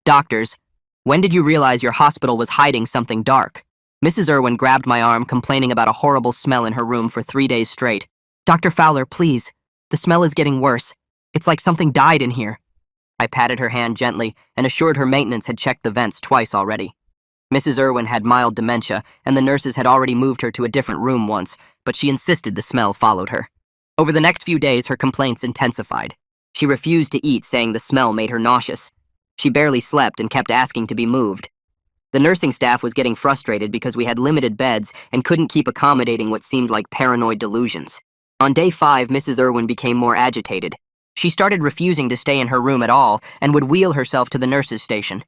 Doctors, when did you realize your hospital was hiding something dark? Mrs. Irwin grabbed my arm, complaining about a horrible smell in her room for 3 days straight. Dr. Fowler, please. The smell is getting worse. It's like something died in here. I patted her hand gently and assured her maintenance had checked the vents twice already. Mrs. Irwin had mild dementia, and the nurses had already moved her to a different room once, but she insisted the smell followed her. Over the next few days, her complaints intensified. She refused to eat, saying the smell made her nauseous. She barely slept and kept asking to be moved. The nursing staff was getting frustrated because we had limited beds and couldn't keep accommodating what seemed like paranoid delusions. On day 5, Mrs. Irwin became more agitated. She started refusing to stay in her room at all and would wheel herself to the nurses' station.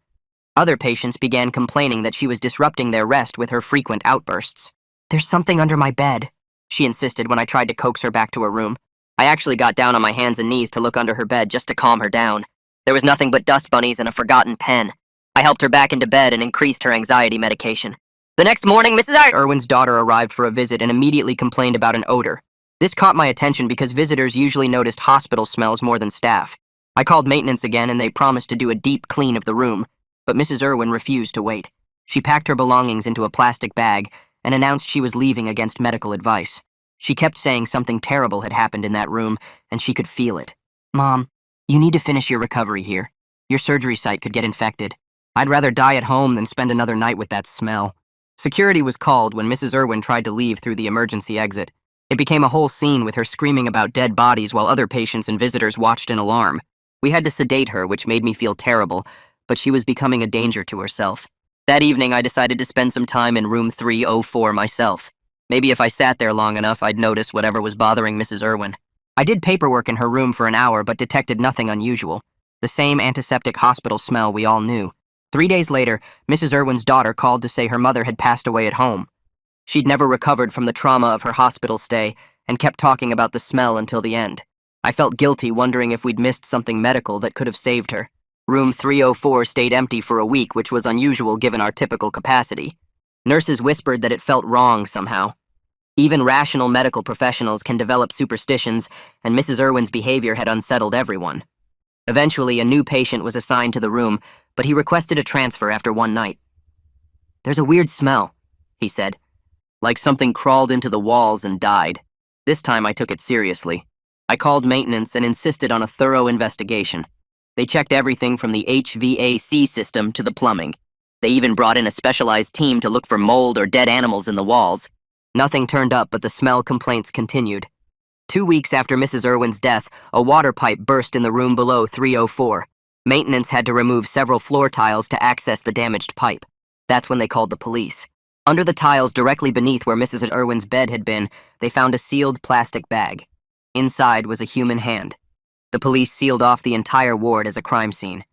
Other patients began complaining that she was disrupting their rest with her frequent outbursts. "There's something under my bed," she insisted when I tried to coax her back to her room. I actually got down on my hands and knees to look under her bed just to calm her down. There was nothing but dust bunnies and a forgotten pen. I helped her back into bed and increased her anxiety medication. The next morning, Mrs. Irwin's daughter arrived for a visit and immediately complained about an odor. This caught my attention because visitors usually noticed hospital smells more than staff. I called maintenance again and they promised to do a deep clean of the room, but Mrs. Irwin refused to wait. She packed her belongings into a plastic bag and announced she was leaving against medical advice. She kept saying something terrible had happened in that room, and she could feel it. "Mom, you need to finish your recovery here. Your surgery site could get infected. I'd rather die at home than spend another night with that smell." Security was called when Mrs. Irwin tried to leave through the emergency exit. It became a whole scene with her screaming about dead bodies while other patients and visitors watched in alarm. We had to sedate her, which made me feel terrible, but she was becoming a danger to herself. That evening, I decided to spend some time in room 304 myself. Maybe if I sat there long enough, I'd notice whatever was bothering Mrs. Irwin. I did paperwork in her room for an hour, but detected nothing unusual. The same antiseptic hospital smell we all knew. 3 days later, Mrs. Irwin's daughter called to say her mother had passed away at home. She'd never recovered from the trauma of her hospital stay and kept talking about the smell until the end. I felt guilty, wondering if we'd missed something medical that could have saved her. Room 304 stayed empty for a week, which was unusual given our typical capacity. Nurses whispered that it felt wrong somehow. Even rational medical professionals can develop superstitions, and Mrs. Irwin's behavior had unsettled everyone. Eventually, a new patient was assigned to the room, but he requested a transfer after one night. "There's a weird smell," he said, "like something crawled into the walls and died." This time I took it seriously. I called maintenance and insisted on a thorough investigation. They checked everything from the HVAC system to the plumbing. They even brought in a specialized team to look for mold or dead animals in the walls. Nothing turned up, but the smell complaints continued. 2 weeks after Mrs. Irwin's death, a water pipe burst in the room below 304. Maintenance had to remove several floor tiles to access the damaged pipe. That's when they called the police. Under the tiles directly beneath where Mrs. Irwin's bed had been, they found a sealed plastic bag. Inside was a human hand. The police sealed off the entire ward as a crime scene.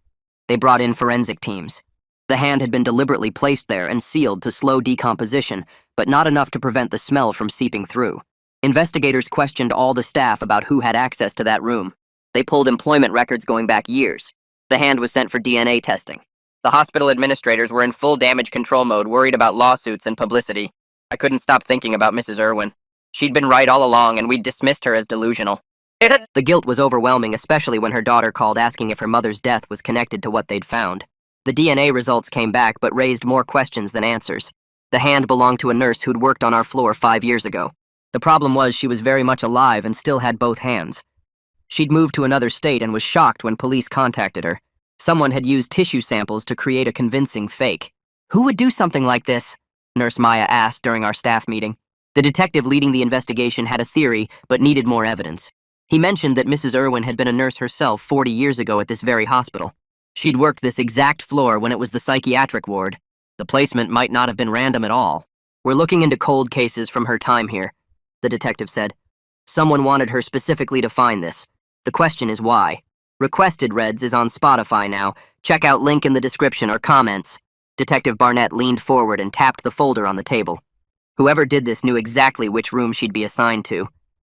They brought in forensic teams. The hand had been deliberately placed there and sealed to slow decomposition, but not enough to prevent the smell from seeping through. Investigators questioned all the staff about who had access to that room. They pulled employment records going back years. The hand was sent for DNA testing. The hospital administrators were in full damage control mode, worried about lawsuits and publicity. I couldn't stop thinking about Mrs. Irwin. She'd been right all along, and we'd dismissed her as delusional. The guilt was overwhelming, especially when her daughter called asking if her mother's death was connected to what they'd found. The DNA results came back, but raised more questions than answers. The hand belonged to a nurse who'd worked on our floor 5 years ago. The problem was she was very much alive and still had both hands. She'd moved to another state and was shocked when police contacted her. Someone had used tissue samples to create a convincing fake. "Who would do something like this?" Nurse Maya asked during our staff meeting. The detective leading the investigation had a theory, but needed more evidence. He mentioned that Mrs. Irwin had been a nurse herself 40 years ago at this very hospital. She'd worked this exact floor when it was the psychiatric ward. The placement might not have been random at all. "We're looking into cold cases from her time here," the detective said. "Someone wanted her specifically to find this. The question is why. Requested Reds is on Spotify now. Check out link in the description or comments." Detective Barnett leaned forward and tapped the folder on the table. Whoever did this knew exactly which room she'd be assigned to.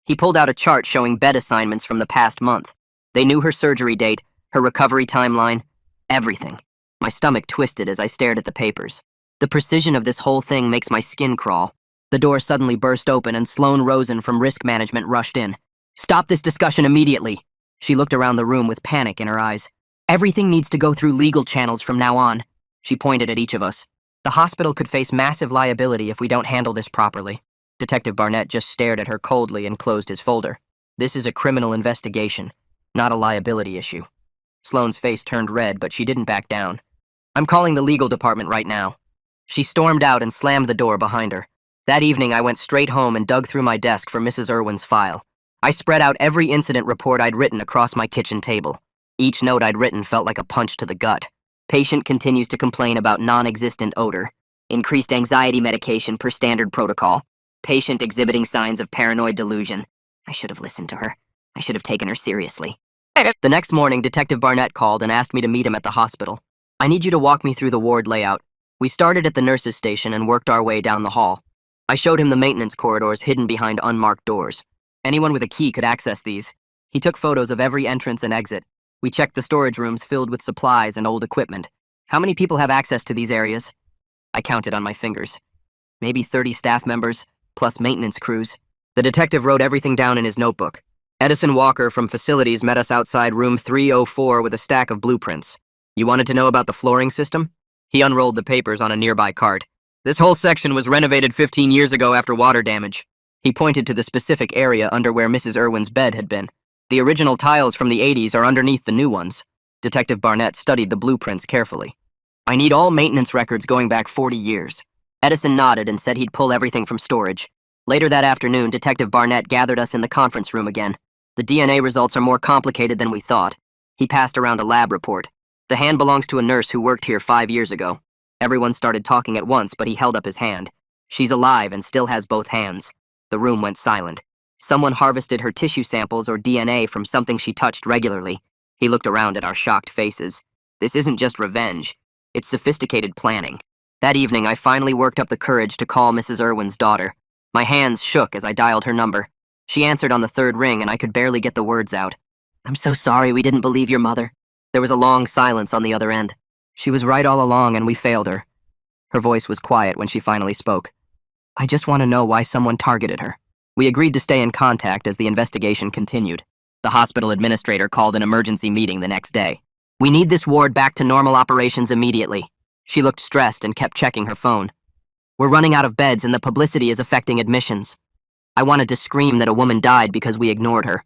He pulled out a chart showing bed assignments from the past month. They knew her surgery date, her recovery timeline, everything. My stomach twisted as I stared at the papers. The precision of this whole thing makes my skin crawl. The door suddenly burst open and Sloane Rosen from Risk Management rushed in. "Stop this discussion immediately." She looked around the room with panic in her eyes. Everything needs to go through legal channels from now on. She pointed at each of us. The hospital could face massive liability if we don't handle this properly. Detective Barnett just stared at her coldly and closed his folder. This is a criminal investigation, not a liability issue. Sloane's face turned red, but she didn't back down. I'm calling the legal department right now. She stormed out and slammed the door behind her. That evening, I went straight home and dug through my desk for Mrs. Irwin's file. I spread out every incident report I'd written across my kitchen table. Each note I'd written felt like a punch to the gut. Patient continues to complain about non-existent odor. Increased anxiety medication per standard protocol. Patient exhibiting signs of paranoid delusion. I should have listened to her. I should have taken her seriously. The next morning, Detective Barnett called and asked me to meet him at the hospital. I need you to walk me through the ward layout. We started at the nurses' station and worked our way down the hall. I showed him the maintenance corridors hidden behind unmarked doors. Anyone with a key could access these. He took photos of every entrance and exit. We checked the storage rooms filled with supplies and old equipment. How many people have access to these areas? I counted on my fingers. Maybe 30 staff members, plus maintenance crews. The detective wrote everything down in his notebook. Edison Walker from facilities met us outside room 304 with a stack of blueprints. You wanted to know about the flooring system? He unrolled the papers on a nearby cart. This whole section was renovated 15 years ago after water damage. He pointed to the specific area under where Mrs. Irwin's bed had been. The original tiles from the 80s are underneath the new ones. Detective Barnett studied the blueprints carefully. I need all maintenance records going back 40 years. Edison nodded and said he'd pull everything from storage. Later that afternoon, Detective Barnett gathered us in the conference room again. The DNA results are more complicated than we thought. He passed around a lab report. The hand belongs to a nurse who worked here 5 years ago. Everyone started talking at once, but he held up his hand. She's alive and still has both hands. The room went silent. Someone harvested her tissue samples or DNA from something she touched regularly. He looked around at our shocked faces. This isn't just revenge. It's sophisticated planning. That evening, I finally worked up the courage to call Mrs. Irwin's daughter. My hands shook as I dialed her number. She answered on the third ring, and I could barely get the words out. I'm so sorry we didn't believe your mother. There was a long silence on the other end. She was right all along, and we failed her. Her voice was quiet when she finally spoke. I just want to know why someone targeted her. We agreed to stay in contact as the investigation continued. The hospital administrator called an emergency meeting the next day. We need this ward back to normal operations immediately. She looked stressed and kept checking her phone. We're running out of beds and the publicity is affecting admissions. I wanted to scream that a woman died because we ignored her.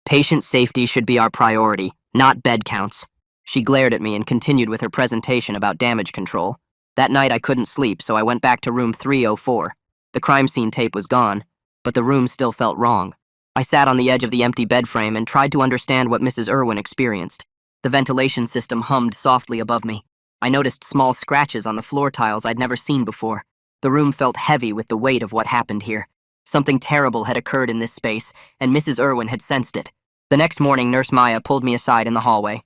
Patient safety should be our priority, not bed counts. She glared at me and continued with her presentation about damage control. That night I couldn't sleep, so I went back to room 304. The crime scene tape was gone, but the room still felt wrong. I sat on the edge of the empty bed frame and tried to understand what Mrs. Irwin experienced. The ventilation system hummed softly above me. I noticed small scratches on the floor tiles I'd never seen before. The room felt heavy with the weight of what happened here. Something terrible had occurred in this space, and Mrs. Irwin had sensed it. The next morning, Nurse Maya pulled me aside in the hallway.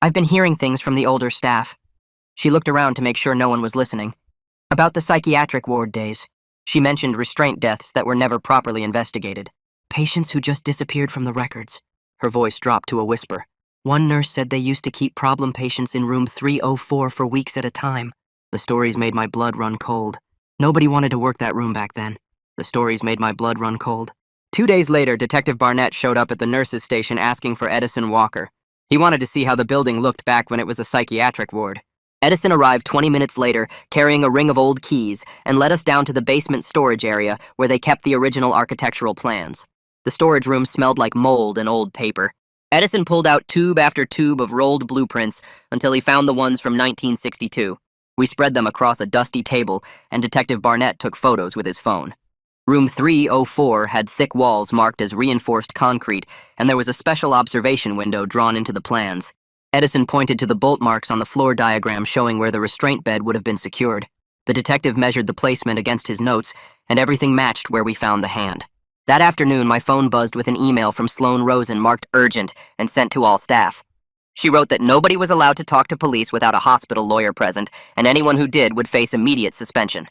I've been hearing things from the older staff. She looked around to make sure no one was listening. About the psychiatric ward days. She mentioned restraint deaths that were never properly investigated. Patients who just disappeared from the records. Her voice dropped to a whisper. One nurse said they used to keep problem patients in room 304 for weeks at a time. The stories made my blood run cold. Nobody wanted to work that room back then. The stories made my blood run cold. 2 days later, Detective Barnett showed up at the nurses' station asking for Edison Walker. He wanted to see how the building looked back when it was a psychiatric ward. Edison arrived 20 minutes later, carrying a ring of old keys, and led us down to the basement storage area where they kept the original architectural plans. The storage room smelled like mold and old paper. Edison pulled out tube after tube of rolled blueprints until he found the ones from 1962. We spread them across a dusty table, and Detective Barnett took photos with his phone. Room 304 had thick walls marked as reinforced concrete, and there was a special observation window drawn into the plans. Edison pointed to the bolt marks on the floor diagram showing where the restraint bed would have been secured. The detective measured the placement against his notes, and everything matched where we found the hand. That afternoon, my phone buzzed with an email from Sloane Rosen marked urgent and sent to all staff. She wrote that nobody was allowed to talk to police without a hospital lawyer present, and anyone who did would face immediate suspension.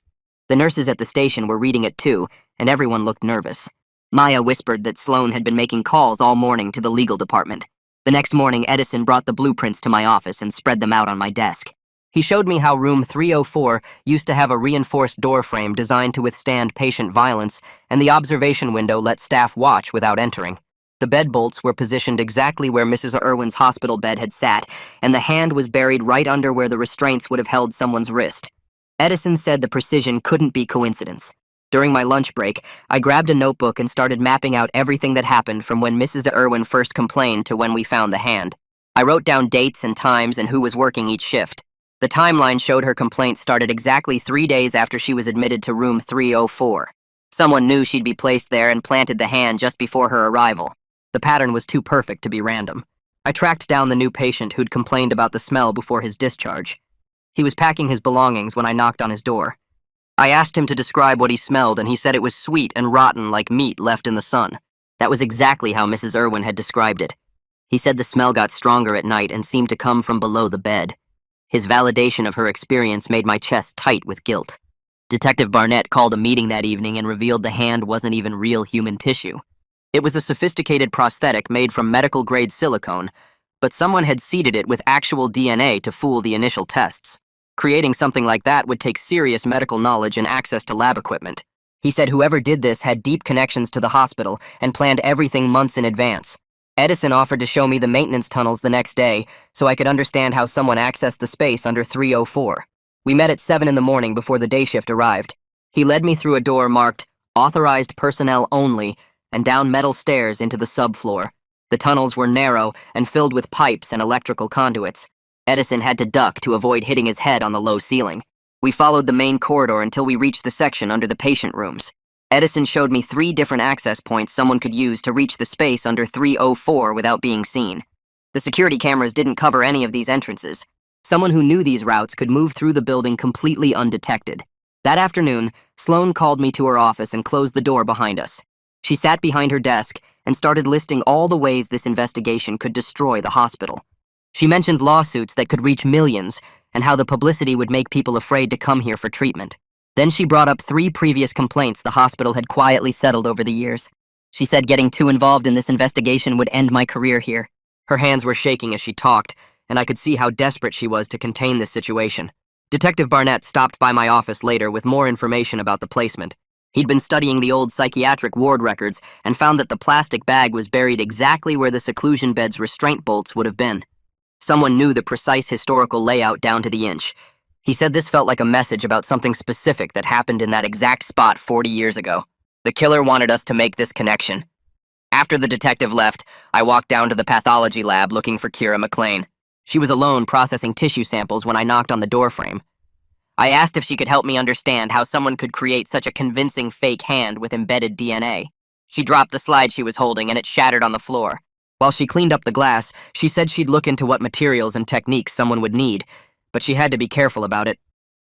The nurses at the station were reading it too, and everyone looked nervous. Maya whispered that Sloane had been making calls all morning to the legal department. The next morning, Edison brought the blueprints to my office and spread them out on my desk. He showed me how room 304 used to have a reinforced door frame designed to withstand patient violence, and the observation window let staff watch without entering. The bed bolts were positioned exactly where Mrs. Irwin's hospital bed had sat, and the hand was buried right under where the restraints would have held someone's wrist. Edison said the precision couldn't be coincidence. During my lunch break, I grabbed a notebook and started mapping out everything that happened from when Mrs. Irwin first complained to when we found the hand. I wrote down dates and times and who was working each shift. The timeline showed her complaint started exactly 3 days after she was admitted to room 304. Someone knew she'd be placed there and planted the hand just before her arrival. The pattern was too perfect to be random. I tracked down the new patient who'd complained about the smell before his discharge. He was packing his belongings when I knocked on his door. I asked him to describe what he smelled, and he said it was sweet and rotten like meat left in the sun. That was exactly how Mrs. Irwin had described it. He said the smell got stronger at night and seemed to come from below the bed. His validation of her experience made my chest tight with guilt. Detective Barnett called a meeting that evening and revealed the hand wasn't even real human tissue. It was a sophisticated prosthetic made from medical-grade silicone, but someone had seeded it with actual DNA to fool the initial tests. Creating something like that would take serious medical knowledge and access to lab equipment. He said whoever did this had deep connections to the hospital and planned everything months in advance. Edison offered to show me the maintenance tunnels the next day so I could understand how someone accessed the space under 304. We met at 7 in the morning before the day shift arrived. He led me through a door marked "Authorized Personnel Only" and down metal stairs into the subfloor. The tunnels were narrow and filled with pipes and electrical conduits. Edison had to duck to avoid hitting his head on the low ceiling. We followed the main corridor until we reached the section under the patient rooms. Edison showed me 3 different access points someone could use to reach the space under 304 without being seen. The security cameras didn't cover any of these entrances. Someone who knew these routes could move through the building completely undetected. That afternoon, Sloan called me to her office and closed the door behind us. She sat behind her desk and started listing all the ways this investigation could destroy the hospital. She mentioned lawsuits that could reach millions and how the publicity would make people afraid to come here for treatment. Then she brought up 3 previous complaints the hospital had quietly settled over the years. She said getting too involved in this investigation would end my career here. Her hands were shaking as she talked, and I could see how desperate she was to contain this situation. Detective Barnett stopped by my office later with more information about the placement. He'd been studying the old psychiatric ward records and found that the plastic bag was buried exactly where the seclusion bed's restraint bolts would have been. Someone knew the precise historical layout down to the inch. He said this felt like a message about something specific that happened in that exact spot 40 years ago. The killer wanted us to make this connection. After the detective left, I walked down to the pathology lab looking for Kira McLean. She was alone processing tissue samples when I knocked on the doorframe. I asked if she could help me understand how someone could create such a convincing fake hand with embedded DNA. She dropped the slide she was holding and it shattered on the floor. While she cleaned up the glass, she said she'd look into what materials and techniques someone would need, but she had to be careful about it.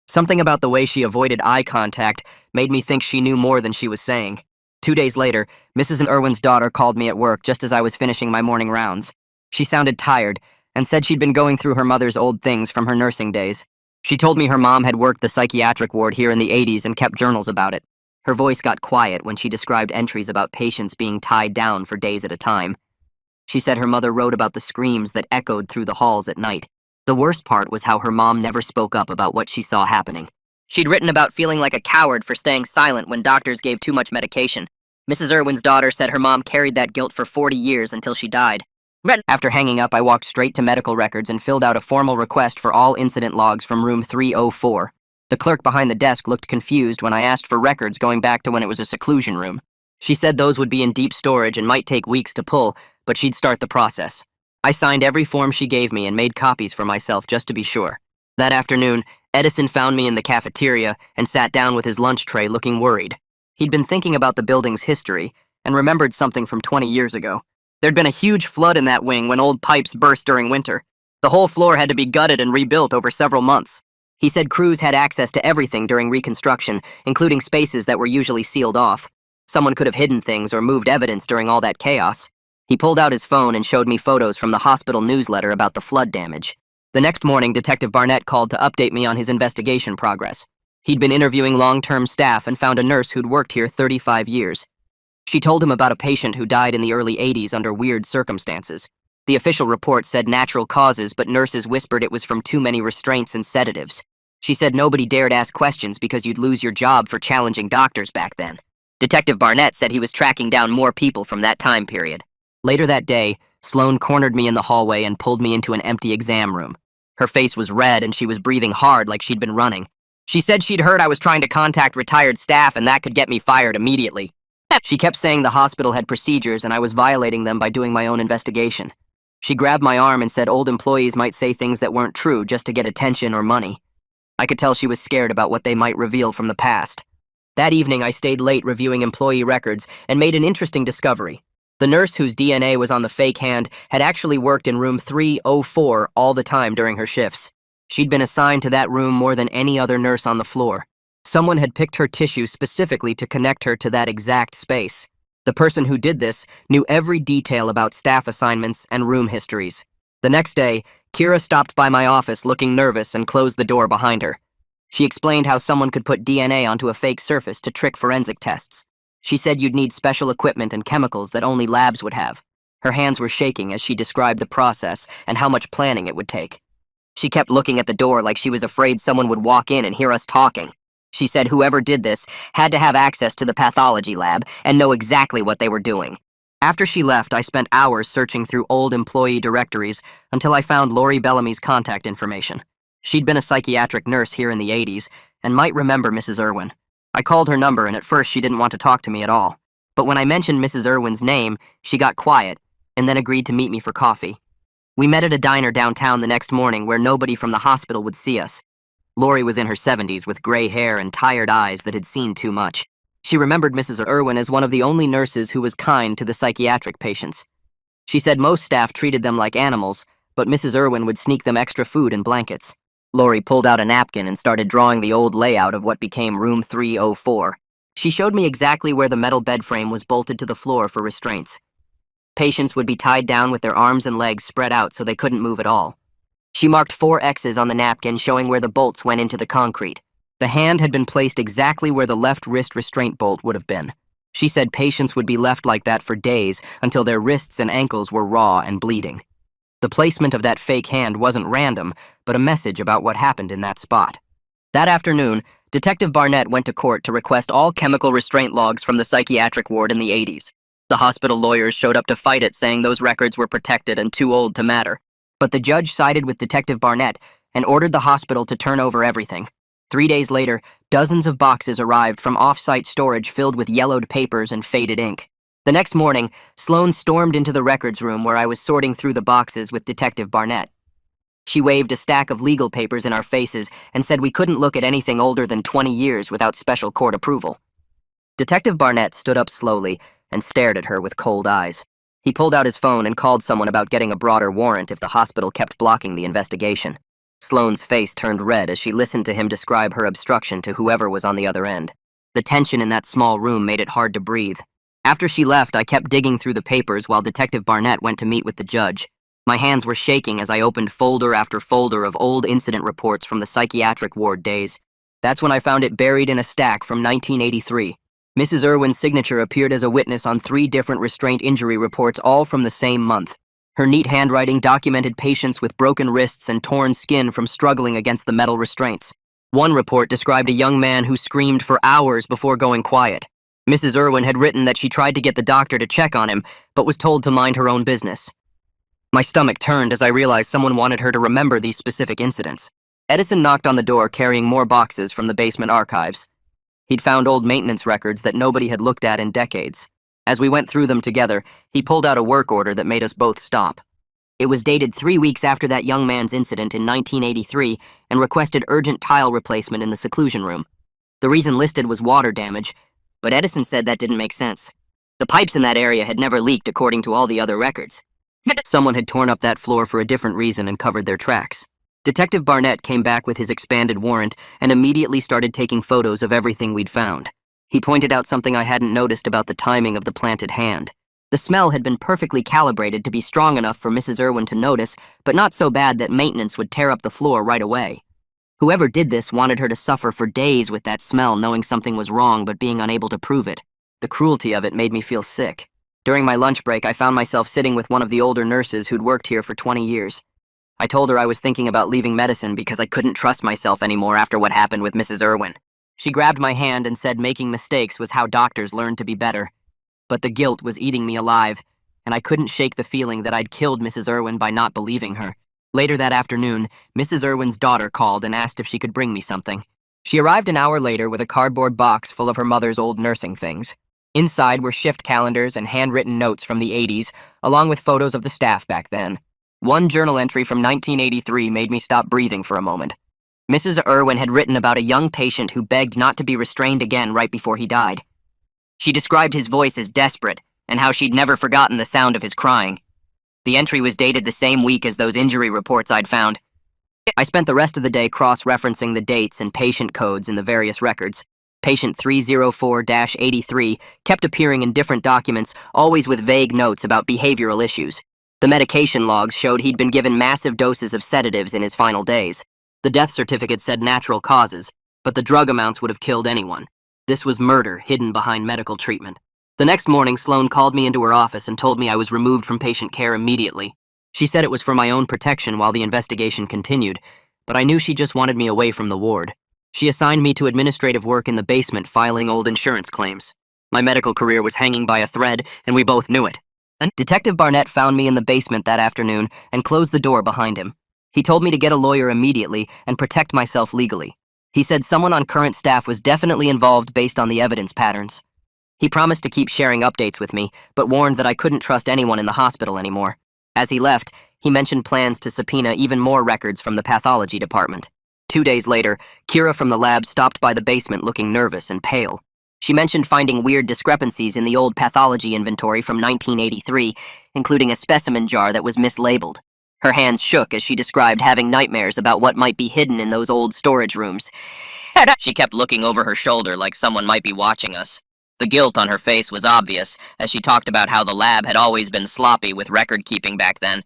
Something about the way she avoided eye contact made me think she knew more than she was saying. 2 days later, Mrs. Irwin's daughter called me at work just as I was finishing my morning rounds. She sounded tired and said she'd been going through her mother's old things from her nursing days. She told me her mom had worked the psychiatric ward here in the 80s and kept journals about it. Her voice got quiet when she described entries about patients being tied down for days at a time. She said her mother wrote about the screams that echoed through the halls at night. The worst part was how her mom never spoke up about what she saw happening. She'd written about feeling like a coward for staying silent when doctors gave too much medication. Mrs. Irwin's daughter said her mom carried that guilt for 40 years until she died. After hanging up, I walked straight to medical records and filled out a formal request for all incident logs from room 304. The clerk behind the desk looked confused when I asked for records going back to when it was a seclusion room. She said those would be in deep storage and might take weeks to pull, but she'd start the process. I signed every form she gave me and made copies for myself just to be sure. That afternoon, Edison found me in the cafeteria and sat down with his lunch tray looking worried. He'd been thinking about the building's history and remembered something from 20 years ago. There'd been a huge flood in that wing when old pipes burst during winter. The whole floor had to be gutted and rebuilt over several months. He said crews had access to everything during reconstruction, including spaces that were usually sealed off. Someone could have hidden things or moved evidence during all that chaos. He pulled out his phone and showed me photos from the hospital newsletter about the flood damage. The next morning, Detective Barnett called to update me on his investigation progress. He'd been interviewing long-term staff and found a nurse who'd worked here 35 years. She told him about a patient who died in the early 80s under weird circumstances. The official report said natural causes, but nurses whispered it was from too many restraints and sedatives. She said nobody dared ask questions because you'd lose your job for challenging doctors back then. Detective Barnett said he was tracking down more people from that time period. Later that day, Sloane cornered me in the hallway and pulled me into an empty exam room. Her face was red and she was breathing hard like she'd been running. She said she'd heard I was trying to contact retired staff and that could get me fired immediately. She kept saying the hospital had procedures and I was violating them by doing my own investigation. She grabbed my arm and said old employees might say things that weren't true just to get attention or money. I could tell she was scared about what they might reveal from the past. That evening, I stayed late reviewing employee records and made an interesting discovery. The nurse whose DNA was on the fake hand had actually worked in room 304 all the time during her shifts. She'd been assigned to that room more than any other nurse on the floor. Someone had picked her tissue specifically to connect her to that exact space. The person who did this knew every detail about staff assignments and room histories. The next day, Kira stopped by my office looking nervous and closed the door behind her. She explained how someone could put DNA onto a fake surface to trick forensic tests. She said you'd need special equipment and chemicals that only labs would have. Her hands were shaking as she described the process and how much planning it would take. She kept looking at the door like she was afraid someone would walk in and hear us talking. She said whoever did this had to have access to the pathology lab and know exactly what they were doing. After she left, I spent hours searching through old employee directories until I found Lori Bellamy's contact information. She'd been a psychiatric nurse here in the 80s and might remember Mrs. Irwin. I called her number and at first she didn't want to talk to me at all. But when I mentioned Mrs. Irwin's name, she got quiet and then agreed to meet me for coffee. We met at a diner downtown the next morning where nobody from the hospital would see us. Lori was in her 70s with gray hair and tired eyes that had seen too much. She remembered Mrs. Irwin as one of the only nurses who was kind to the psychiatric patients. She said most staff treated them like animals, but Mrs. Irwin would sneak them extra food and blankets. Lori pulled out a napkin and started drawing the old layout of what became room 304. She showed me exactly where the metal bed frame was bolted to the floor for restraints. Patients would be tied down with their arms and legs spread out so they couldn't move at all. She marked 4 X's on the napkin showing where the bolts went into the concrete. The hand had been placed exactly where the left wrist restraint bolt would have been. She said patients would be left like that for days until their wrists and ankles were raw and bleeding. The placement of that fake hand wasn't random, but a message about what happened in that spot. That afternoon, Detective Barnett went to court to request all chemical restraint logs from the psychiatric ward in the 80s. The hospital lawyers showed up to fight it, saying those records were protected and too old to matter. But the judge sided with Detective Barnett and ordered the hospital to turn over everything. 3 days later, dozens of boxes arrived from off-site storage filled with yellowed papers and faded ink. The next morning, Sloane stormed into the records room where I was sorting through the boxes with Detective Barnett. She waved a stack of legal papers in our faces and said we couldn't look at anything older than 20 years without special court approval. Detective Barnett stood up slowly and stared at her with cold eyes. He pulled out his phone and called someone about getting a broader warrant if the hospital kept blocking the investigation. Sloane's face turned red as she listened to him describe her obstruction to whoever was on the other end. The tension in that small room made it hard to breathe. After she left, I kept digging through the papers while Detective Barnett went to meet with the judge. My hands were shaking as I opened folder after folder of old incident reports from the psychiatric ward days. That's when I found it buried in a stack from 1983. Mrs. Irwin's signature appeared as a witness on 3 different restraint injury reports, all from the same month. Her neat handwriting documented patients with broken wrists and torn skin from struggling against the metal restraints. One report described a young man who screamed for hours before going quiet. Mrs. Irwin had written that she tried to get the doctor to check on him, but was told to mind her own business. My stomach turned as I realized someone wanted her to remember these specific incidents. Edison knocked on the door carrying more boxes from the basement archives. He'd found old maintenance records that nobody had looked at in decades. As we went through them together, he pulled out a work order that made us both stop. It was dated 3 weeks after that young man's incident in 1983 and requested urgent tile replacement in the seclusion room. The reason listed was water damage, but Edison said that didn't make sense. The pipes in that area had never leaked according to all the other records. Someone had torn up that floor for a different reason and covered their tracks. Detective Barnett came back with his expanded warrant and immediately started taking photos of everything we'd found. He pointed out something I hadn't noticed about the timing of the planted hand. The smell had been perfectly calibrated to be strong enough for Mrs. Irwin to notice, but not so bad that maintenance would tear up the floor right away. Whoever did this wanted her to suffer for days with that smell, knowing something was wrong but being unable to prove it. The cruelty of it made me feel sick. During my lunch break, I found myself sitting with one of the older nurses who'd worked here for 20 years. I told her I was thinking about leaving medicine because I couldn't trust myself anymore after what happened with Mrs. Irwin. She grabbed my hand and said making mistakes was how doctors learned to be better. But the guilt was eating me alive, and I couldn't shake the feeling that I'd killed Mrs. Irwin by not believing her. Later that afternoon, Mrs. Irwin's daughter called and asked if she could bring me something. She arrived an hour later with a cardboard box full of her mother's old nursing things. Inside were shift calendars and handwritten notes from the 80s, along with photos of the staff back then. One journal entry from 1983 made me stop breathing for a moment. Mrs. Irwin had written about a young patient who begged not to be restrained again right before he died. She described his voice as desperate, and how she'd never forgotten the sound of his crying. The entry was dated the same week as those injury reports I'd found. I spent the rest of the day cross-referencing the dates and patient codes in the various records. Patient 304-83 kept appearing in different documents, always with vague notes about behavioral issues. The medication logs showed he'd been given massive doses of sedatives in his final days. The death certificate said natural causes, but the drug amounts would have killed anyone. This was murder hidden behind medical treatment. The next morning, Sloan called me into her office and told me I was removed from patient care immediately. She said it was for my own protection while the investigation continued, but I knew she just wanted me away from the ward. She assigned me to administrative work in the basement filing old insurance claims. My medical career was hanging by a thread, and we both knew it. Detective Barnett found me in the basement that afternoon and closed the door behind him. He told me to get a lawyer immediately and protect myself legally. He said someone on current staff was definitely involved based on the evidence patterns. He promised to keep sharing updates with me, but warned that I couldn't trust anyone in the hospital anymore. As he left, he mentioned plans to subpoena even more records from the pathology department. 2 days later, Kira from the lab stopped by the basement looking nervous and pale. She mentioned finding weird discrepancies in the old pathology inventory from 1983, including a specimen jar that was mislabeled. Her hands shook as she described having nightmares about what might be hidden in those old storage rooms. She kept looking over her shoulder like someone might be watching us. The guilt on her face was obvious, as she talked about how the lab had always been sloppy with record-keeping back then.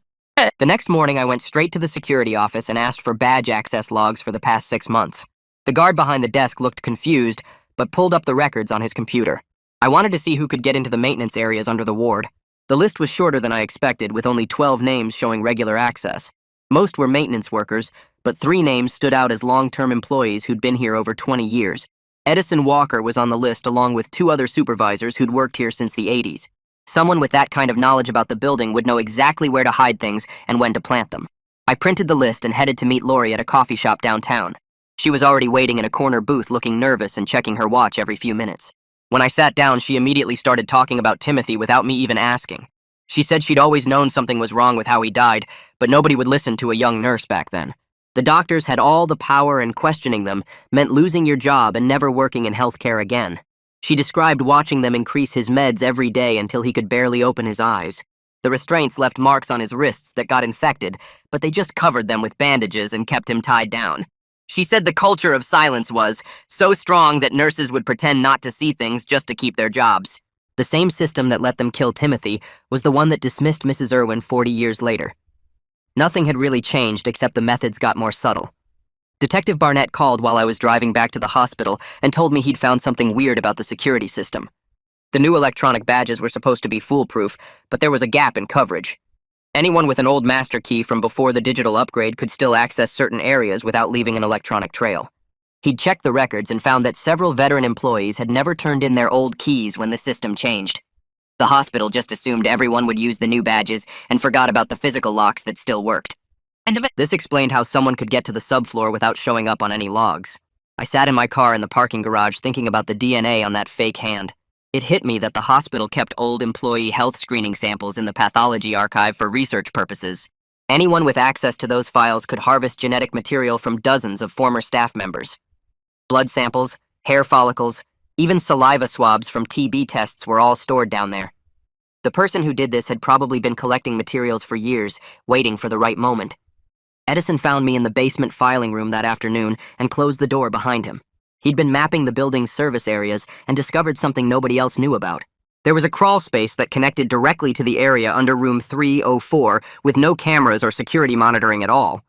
The next morning, I went straight to the security office and asked for badge access logs for the past 6 months. The guard behind the desk looked confused, but pulled up the records on his computer. I wanted to see who could get into the maintenance areas under the ward. The list was shorter than I expected, with only 12 names showing regular access. Most were maintenance workers, but 3 names stood out as long-term employees who'd been here over 20 years. Edison Walker was on the list along with 2 other supervisors who'd worked here since the 80s. Someone with that kind of knowledge about the building would know exactly where to hide things and when to plant them. I printed the list and headed to meet Lori at a coffee shop downtown. She was already waiting in a corner booth looking nervous and checking her watch every few minutes. When I sat down, she immediately started talking about Timothy without me even asking. She said she'd always known something was wrong with how he died, but nobody would listen to a young nurse back then. The doctors had all the power, and questioning them meant losing your job and never working in healthcare again. She described watching them increase his meds every day until he could barely open his eyes. The restraints left marks on his wrists that got infected, but they just covered them with bandages and kept him tied down. She said the culture of silence was so strong that nurses would pretend not to see things just to keep their jobs. The same system that let them kill Timothy was the one that dismissed Mrs. Irwin 40 years later. Nothing had really changed except the methods got more subtle. Detective Barnett called while I was driving back to the hospital and told me he'd found something weird about the security system. The new electronic badges were supposed to be foolproof, but there was a gap in coverage. Anyone with an old master key from before the digital upgrade could still access certain areas without leaving an electronic trail. He'd checked the records and found that several veteran employees had never turned in their old keys when the system changed. The hospital just assumed everyone would use the new badges and forgot about the physical locks that still worked. This explained how someone could get to the subfloor without showing up on any logs. I sat in my car in the parking garage thinking about the DNA on that fake hand. It hit me that the hospital kept old employee health screening samples in the pathology archive for research purposes. Anyone with access to those files could harvest genetic material from dozens of former staff members. Blood samples, hair follicles, even saliva swabs from TB tests were all stored down there. The person who did this had probably been collecting materials for years, waiting for the right moment. Edison found me in the basement filing room that afternoon and closed the door behind him. He'd been mapping the building's service areas and discovered something nobody else knew about. There was a crawl space that connected directly to the area under room 304 with no cameras or security monitoring at all.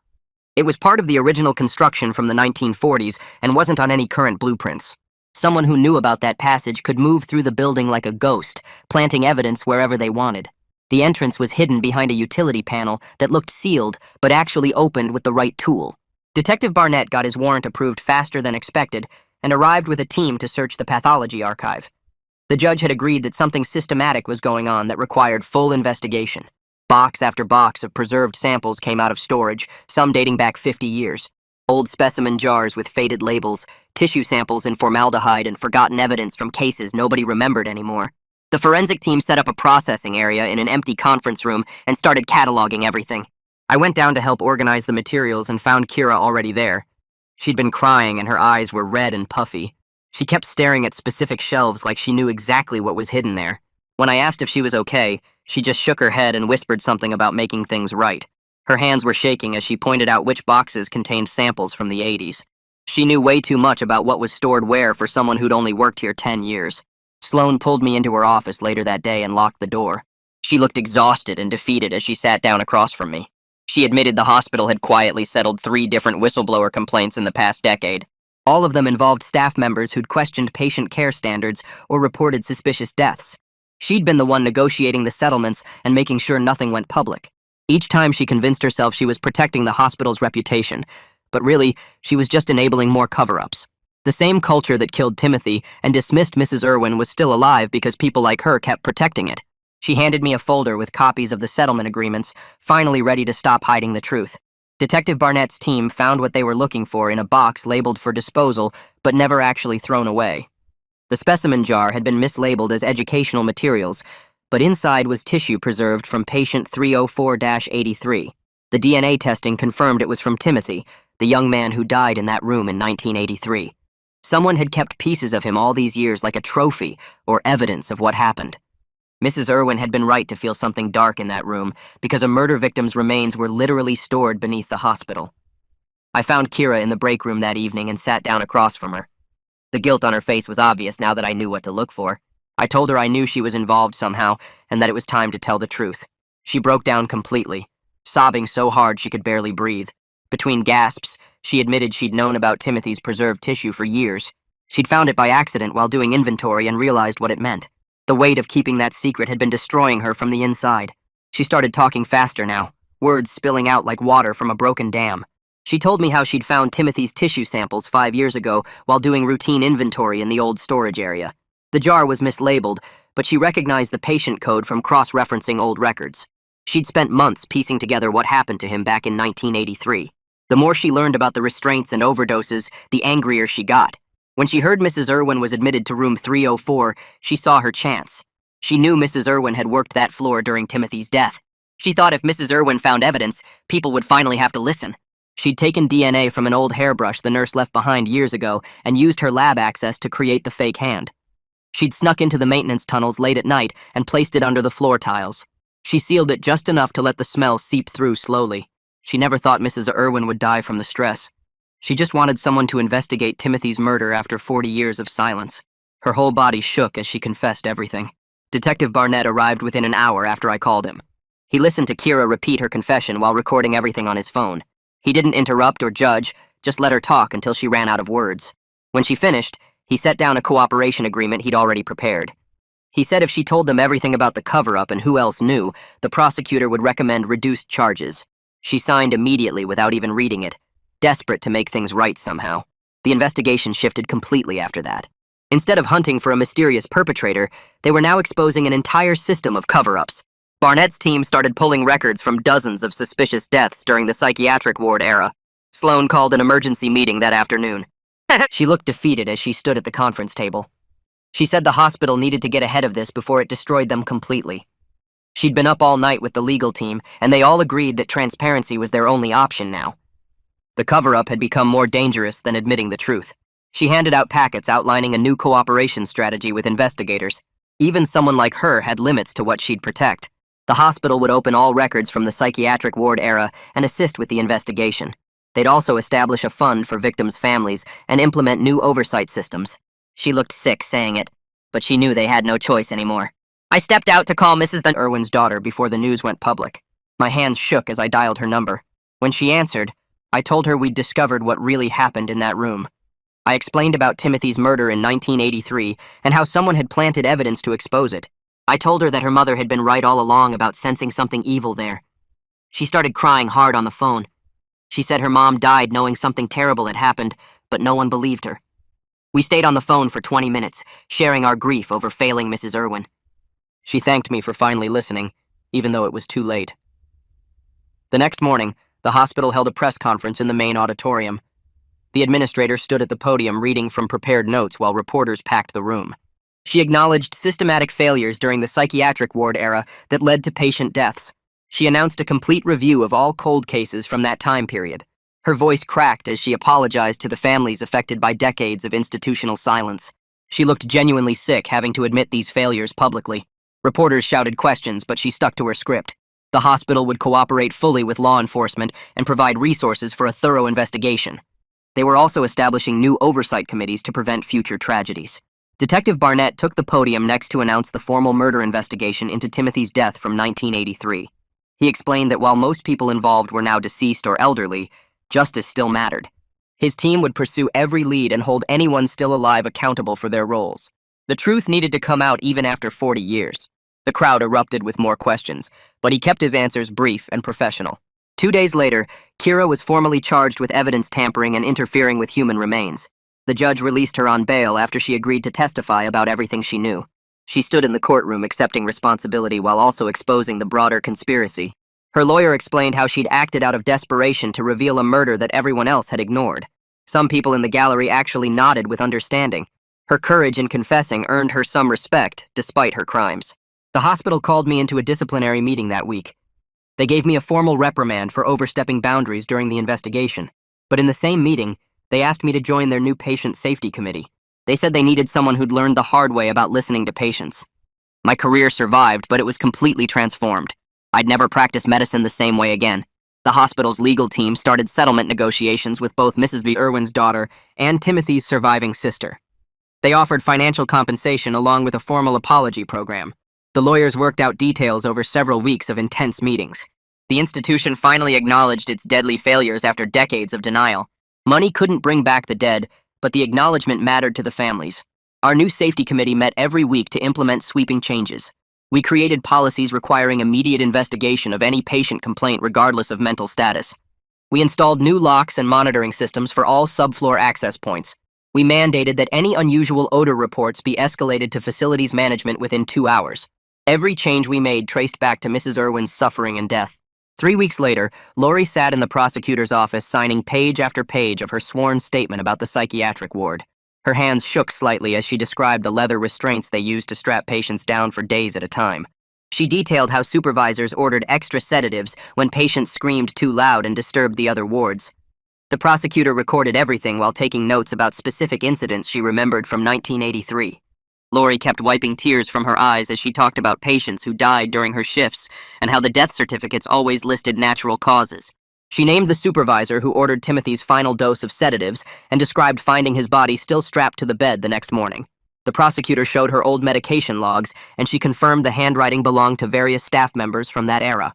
It was part of the original construction from the 1940s and wasn't on any current blueprints. Someone who knew about that passage could move through the building like a ghost, planting evidence wherever they wanted. The entrance was hidden behind a utility panel that looked sealed but actually opened with the right tool. Detective Barnett got his warrant approved faster than expected and arrived with a team to search the pathology archive. The judge had agreed that something systematic was going on that required full investigation. Box after box of preserved samples came out of storage, some dating back 50 years. Old specimen jars with faded labels, tissue samples in formaldehyde, and forgotten evidence from cases nobody remembered anymore. The forensic team set up a processing area in an empty conference room and started cataloging everything. I went down to help organize the materials and found Kira already there. She'd been crying and her eyes were red and puffy. She kept staring at specific shelves like she knew exactly what was hidden there. When I asked if she was okay, she just shook her head and whispered something about making things right. Her hands were shaking as she pointed out which boxes contained samples from the 80s. She knew way too much about what was stored where for someone who'd only worked here 10 years. Sloane pulled me into her office later that day and locked the door. She looked exhausted and defeated as she sat down across from me. She admitted the hospital had quietly settled 3 different whistleblower complaints in the past decade. All of them involved staff members who'd questioned patient care standards or reported suspicious deaths. She'd been the one negotiating the settlements and making sure nothing went public. Each time she convinced herself she was protecting the hospital's reputation, but really, she was just enabling more cover-ups. The same culture that killed Timothy and dismissed Mrs. Irwin was still alive because people like her kept protecting it. She handed me a folder with copies of the settlement agreements, finally ready to stop hiding the truth. Detective Barnett's team found what they were looking for in a box labeled for disposal, but never actually thrown away. The specimen jar had been mislabeled as educational materials, but inside was tissue preserved from patient 304-83. The DNA testing confirmed it was from Timothy, the young man who died in that room in 1983. Someone had kept pieces of him all these years like a trophy or evidence of what happened. Mrs. Irwin had been right to feel something dark in that room because a murder victim's remains were literally stored beneath the hospital. I found Kira in the break room that evening and sat down across from her. The guilt on her face was obvious now that I knew what to look for. I told her I knew she was involved somehow and that it was time to tell the truth. She broke down completely, sobbing so hard she could barely breathe. Between gasps, she admitted she'd known about Timothy's preserved tissue for years. She'd found it by accident while doing inventory and realized what it meant. The weight of keeping that secret had been destroying her from the inside. She started talking faster now, words spilling out like water from a broken dam. She told me how she'd found Timothy's tissue samples 5 years ago while doing routine inventory in the old storage area. The jar was mislabeled, but she recognized the patient code from cross-referencing old records. She'd spent months piecing together what happened to him back in 1983. The more she learned about the restraints and overdoses, the angrier she got. When she heard Mrs. Irwin was admitted to room 304, she saw her chance. She knew Mrs. Irwin had worked that floor during Timothy's death. She thought if Mrs. Irwin found evidence, people would finally have to listen. She'd taken DNA from an old hairbrush the nurse left behind years ago and used her lab access to create the fake hand. She'd snuck into the maintenance tunnels late at night and placed it under the floor tiles. She sealed it just enough to let the smell seep through slowly. She never thought Mrs. Irwin would die from the stress. She just wanted someone to investigate Timothy's murder after 40 years of silence. Her whole body shook as she confessed everything. Detective Barnett arrived within an hour after I called him. He listened to Kira repeat her confession while recording everything on his phone. He didn't interrupt or judge, just let her talk until she ran out of words. When she finished, he set down a cooperation agreement he'd already prepared. He said if she told them everything about the cover-up and who else knew, the prosecutor would recommend reduced charges. She signed immediately without even reading it, desperate to make things right somehow. The investigation shifted completely after that. Instead of hunting for a mysterious perpetrator, they were now exposing an entire system of cover-ups. Barnett's team started pulling records from dozens of suspicious deaths during the psychiatric ward era. Sloane called an emergency meeting that afternoon. She looked defeated as she stood at the conference table. She said the hospital needed to get ahead of this before it destroyed them completely. She'd been up all night with the legal team, and they all agreed that transparency was their only option now. The cover-up had become more dangerous than admitting the truth. She handed out packets outlining a new cooperation strategy with investigators. Even someone like her had limits to what she'd protect. The hospital would open all records from the psychiatric ward era and assist with the investigation. They'd also establish a fund for victims' families and implement new oversight systems. She looked sick saying it, but she knew they had no choice anymore. I stepped out to call Mrs. Irwin's daughter before the news went public. My hands shook as I dialed her number. When she answered, I told her we'd discovered what really happened in that room. I explained about Timothy's murder in 1983 and how someone had planted evidence to expose it. I told her that her mother had been right all along about sensing something evil there. She started crying hard on the phone. She said her mom died knowing something terrible had happened, but no one believed her. We stayed on the phone for 20 minutes, sharing our grief over failing Mrs. Irwin. She thanked me for finally listening, even though it was too late. The next morning, the hospital held a press conference in the main auditorium. The administrator stood at the podium reading from prepared notes while reporters packed the room. She acknowledged systematic failures during the psychiatric ward era that led to patient deaths. She announced a complete review of all cold cases from that time period. Her voice cracked as she apologized to the families affected by decades of institutional silence. She looked genuinely sick, having to admit these failures publicly. Reporters shouted questions, but she stuck to her script. The hospital would cooperate fully with law enforcement and provide resources for a thorough investigation. They were also establishing new oversight committees to prevent future tragedies. Detective Barnett took the podium next to announce the formal murder investigation into Timothy's death from 1983. He explained that while most people involved were now deceased or elderly, justice still mattered. His team would pursue every lead and hold anyone still alive accountable for their roles. The truth needed to come out even after 40 years. The crowd erupted with more questions, but he kept his answers brief and professional. 2 days later, Kira was formally charged with evidence tampering and interfering with human remains. The judge released her on bail after she agreed to testify about everything she knew. She stood in the courtroom accepting responsibility while also exposing the broader conspiracy. Her lawyer explained how she'd acted out of desperation to reveal a murder that everyone else had ignored. Some people in the gallery actually nodded with understanding. Her courage in confessing earned her some respect, despite her crimes. The hospital called me into a disciplinary meeting that week. They gave me a formal reprimand for overstepping boundaries during the investigation. But in the same meeting, they asked me to join their new patient safety committee. They said they needed someone who'd learned the hard way about listening to patients. My career survived, but it was completely transformed. I'd never practice medicine the same way again. The hospital's legal team started settlement negotiations with both Mrs. V. Irwin's daughter and Timothy's surviving sister. They offered financial compensation along with a formal apology program. The lawyers worked out details over several weeks of intense meetings. The institution finally acknowledged its deadly failures after decades of denial. Money couldn't bring back the dead, but the acknowledgement mattered to the families. Our new safety committee met every week to implement sweeping changes. We created policies requiring immediate investigation of any patient complaint regardless of mental status. We installed new locks and monitoring systems for all subfloor access points. We mandated that any unusual odor reports be escalated to facilities management within 2 hours. Every change we made traced back to Mrs. Irwin's suffering and death. 3 weeks later, Lori sat in the prosecutor's office signing page after page of her sworn statement about the psychiatric ward. Her hands shook slightly as she described the leather restraints they used to strap patients down for days at a time. She detailed how supervisors ordered extra sedatives when patients screamed too loud and disturbed the other wards. The prosecutor recorded everything while taking notes about specific incidents she remembered from 1983. Lori kept wiping tears from her eyes as she talked about patients who died during her shifts and how the death certificates always listed natural causes. She named the supervisor who ordered Timothy's final dose of sedatives and described finding his body still strapped to the bed the next morning. The prosecutor showed her old medication logs, and she confirmed the handwriting belonged to various staff members from that era.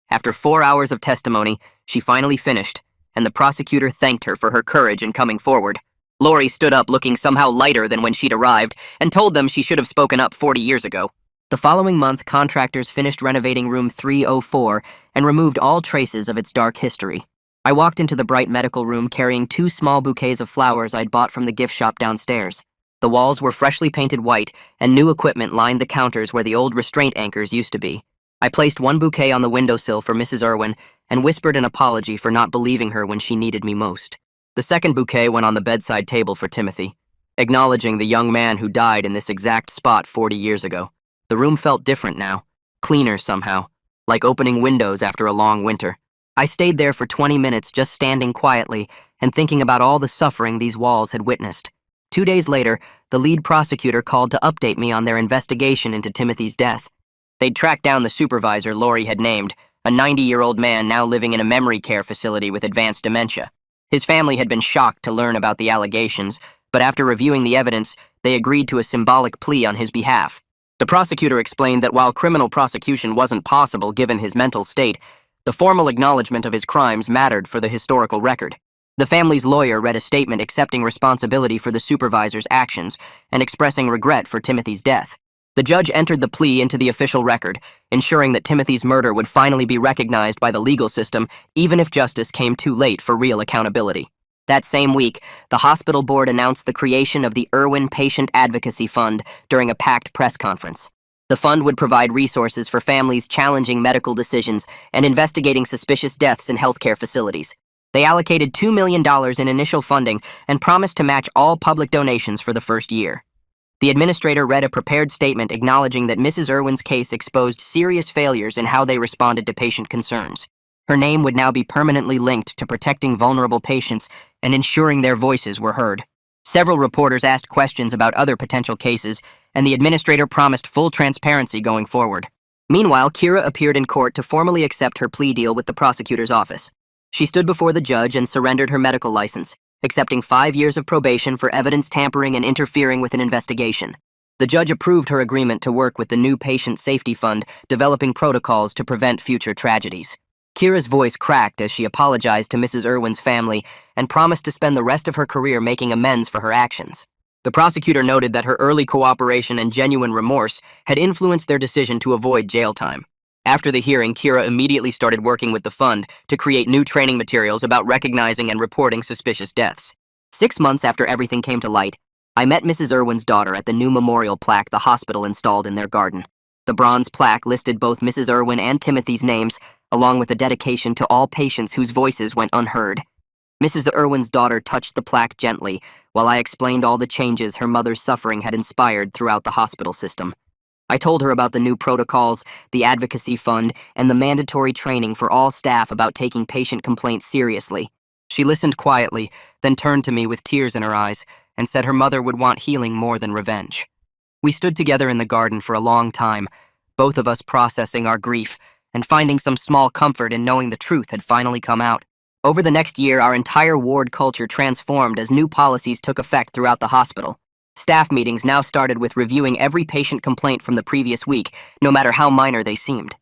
After 4 hours of testimony, she finally finished, and the prosecutor thanked her for her courage in coming forward. Lori stood up looking somehow lighter than when she'd arrived and told them she should have spoken up 40 years ago. The following month, contractors finished renovating room 304 and removed all traces of its dark history. I walked into the bright medical room carrying 2 small bouquets of flowers I'd bought from the gift shop downstairs. The walls were freshly painted white, and new equipment lined the counters where the old restraint anchors used to be. I placed 1 bouquet on the windowsill for Mrs. Irwin and whispered an apology for not believing her when she needed me most. The second bouquet went on the bedside table for Timothy, acknowledging the young man who died in this exact spot 40 years ago. The room felt different now, cleaner somehow, like opening windows after a long winter. I stayed there for 20 minutes just standing quietly and thinking about all the suffering these walls had witnessed. 2 days later, the lead prosecutor called to update me on their investigation into Timothy's death. They'd tracked down the supervisor Lori had named, a 90-year-old man now living in a memory care facility with advanced dementia. His family had been shocked to learn about the allegations, but after reviewing the evidence, they agreed to a symbolic plea on his behalf. The prosecutor explained that while criminal prosecution wasn't possible given his mental state, the formal acknowledgement of his crimes mattered for the historical record. The family's lawyer read a statement accepting responsibility for the supervisor's actions and expressing regret for Timothy's death. The judge entered the plea into the official record, ensuring that Timothy's murder would finally be recognized by the legal system, even if justice came too late for real accountability. That same week, the hospital board announced the creation of the Irwin Patient Advocacy Fund during a packed press conference. The fund would provide resources for families challenging medical decisions and investigating suspicious deaths in healthcare facilities. They allocated $2 million in initial funding and promised to match all public donations for the first year. The administrator read a prepared statement acknowledging that Mrs. Irwin's case exposed serious failures in how they responded to patient concerns. Her name would now be permanently linked to protecting vulnerable patients and ensuring their voices were heard. Several reporters asked questions about other potential cases, and the administrator promised full transparency going forward. Meanwhile, Kira appeared in court to formally accept her plea deal with the prosecutor's office. She stood before the judge and surrendered her medical license, accepting 5 years of probation for evidence tampering and interfering with an investigation. The judge approved her agreement to work with the new Patient Safety Fund, developing protocols to prevent future tragedies. Kira's voice cracked as she apologized to Mrs. Irwin's family and promised to spend the rest of her career making amends for her actions. The prosecutor noted that her early cooperation and genuine remorse had influenced their decision to avoid jail time. After the hearing, Kira immediately started working with the fund to create new training materials about recognizing and reporting suspicious deaths. 6 months after everything came to light, I met Mrs. Irwin's daughter at the new memorial plaque the hospital installed in their garden. The bronze plaque listed both Mrs. Irwin and Timothy's names, along with a dedication to all patients whose voices went unheard. Mrs. Irwin's daughter touched the plaque gently while I explained all the changes her mother's suffering had inspired throughout the hospital system. I told her about the new protocols, the advocacy fund, and the mandatory training for all staff about taking patient complaints seriously. She listened quietly, then turned to me with tears in her eyes and said her mother would want healing more than revenge. We stood together in the garden for a long time, both of us processing our grief and finding some small comfort in knowing the truth had finally come out. Over the next year, our entire ward culture transformed as new policies took effect throughout the hospital. Staff meetings now started with reviewing every patient complaint from the previous week, no matter how minor they seemed.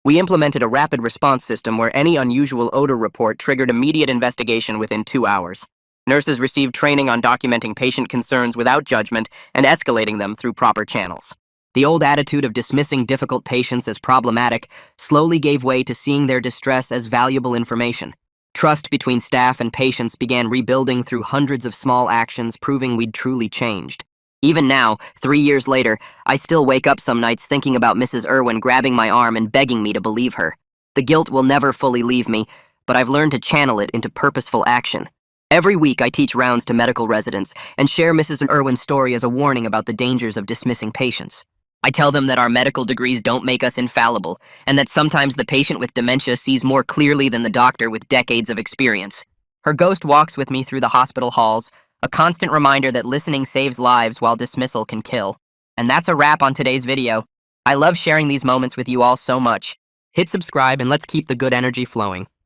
We implemented a rapid response system where any unusual odor report triggered immediate investigation within 2 hours. Nurses received training on documenting patient concerns without judgment and escalating them through proper channels. The old attitude of dismissing difficult patients as problematic slowly gave way to seeing their distress as valuable information. Trust between staff and patients began rebuilding through hundreds of small actions, proving we'd truly changed. Even now, 3 years later, I still wake up some nights thinking about Mrs. Irwin grabbing my arm and begging me to believe her. The guilt will never fully leave me, but I've learned to channel it into purposeful action. Every week, I teach rounds to medical residents and share Mrs. Irwin's story as a warning about the dangers of dismissing patients. I tell them that our medical degrees don't make us infallible, and that sometimes the patient with dementia sees more clearly than the doctor with decades of experience. Her ghost walks with me through the hospital halls, a constant reminder that listening saves lives while dismissal can kill. And that's a wrap on today's video. I love sharing these moments with you all so much. Hit subscribe and let's keep the good energy flowing.